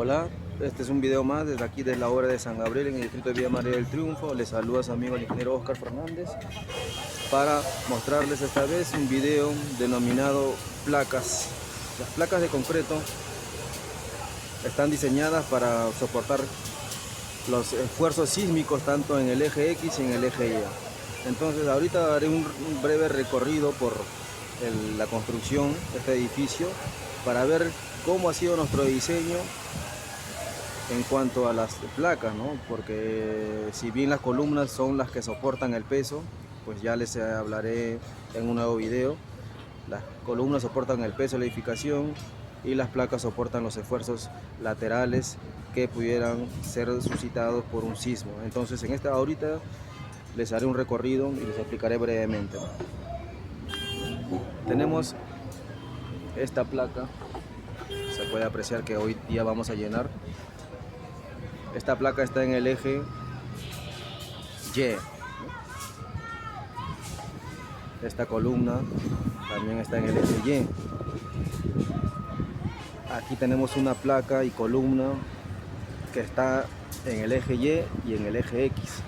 Hola, este es un video más desde aquí de la obra de San Gabriel en el distrito de Villa María del Triunfo. Les saluda su amigo el ingeniero Oscar Fernández para mostrarles esta vez un video denominado placas. Las placas de concreto están diseñadas para soportar los esfuerzos sísmicos tanto en el eje X y en el eje Y. Entonces ahorita haré un breve recorrido por la construcción de este edificio para ver cómo ha sido nuestro diseño en cuanto a las placas, ¿no? Porque si bien las columnas son las que soportan el peso, pues ya les hablaré en un nuevo video. Las columnas soportan el peso de la edificación y las placas soportan los esfuerzos laterales que pudieran ser suscitados por un sismo. Entonces ahorita les haré un recorrido y les explicaré brevemente. Tenemos esta placa, se puede apreciar que hoy día vamos a llenar. Esta placa está en el eje Y. Esta columna también está en el eje Y. Aquí tenemos una placa y columna que está en el eje Y y en el eje X.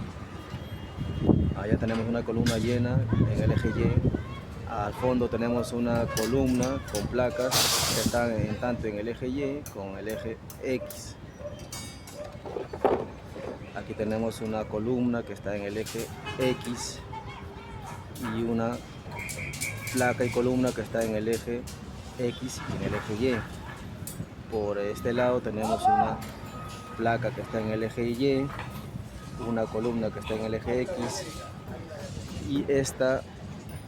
Allá tenemos una columna llena en el eje Y. Al fondo tenemos una columna con placas que están tanto en el eje Y como en el eje X. Aquí tenemos una columna que está en el eje X y una placa y columna que está en el eje X y en el eje Y. Por este lado tenemos una placa que está en el eje Y, una columna que está en el eje X y esta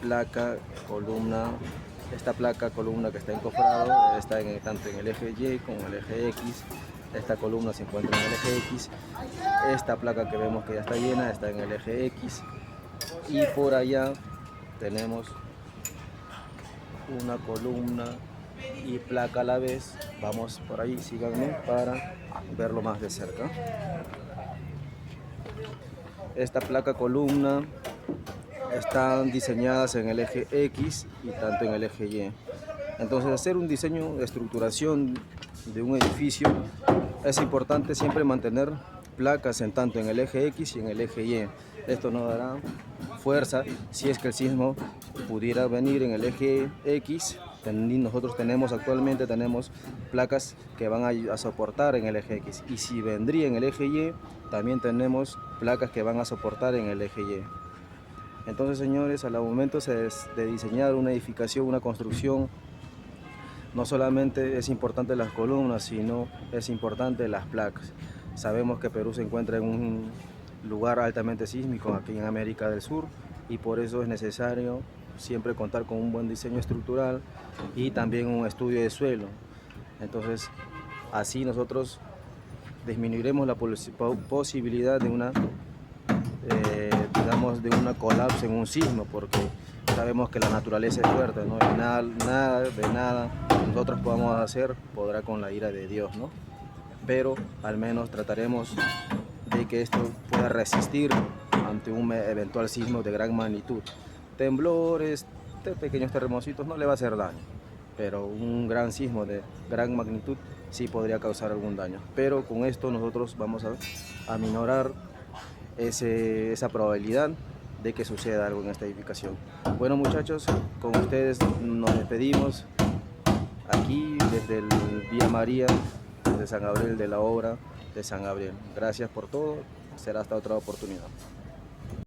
placa columna que está encofrado está tanto en el eje Y como en el eje X. Esta columna se encuentra en el eje X, esta placa que vemos que ya está llena está en el eje X y por allá tenemos una columna y placa a la vez. Vamos por ahí, síganme para verlo más de cerca. Esta placa columna están diseñadas en el eje X y tanto en el eje Y. Entonces, hacer un diseño de estructuración de un edificio es importante siempre mantener placas tanto en el eje X y en el eje Y. Esto nos dará fuerza si es que el sismo pudiera venir en el eje X. Nosotros actualmente tenemos placas que van a soportar en el eje X, y si vendría en el eje Y también tenemos placas que van a soportar en el eje Y. Entonces, señores, al momento de diseñar una edificación, una construcción, no solamente es importante las columnas, sino es importante las placas. Sabemos que Perú se encuentra en un lugar altamente sísmico aquí en América del Sur, y por eso es necesario siempre contar con un buen diseño estructural y también un estudio de suelo. Entonces, así nosotros disminuiremos la posibilidad de una colapso en un sismo, porque sabemos que la naturaleza es fuerte, ¿no? Y nada que nosotros podamos hacer podrá con la ira de Dios, ¿no? Pero al menos trataremos de que esto pueda resistir ante un eventual sismo de gran magnitud. Temblores, pequeños terremotos no le va a hacer daño, pero un gran sismo de gran magnitud sí podría causar algún daño. Pero con esto nosotros vamos a minorar esa probabilidad de que suceda algo en esta edificación. Bueno, muchachos, con ustedes nos despedimos aquí desde el Villa María, desde San Gabriel, de la obra de San Gabriel. Gracias por todo, será hasta otra oportunidad.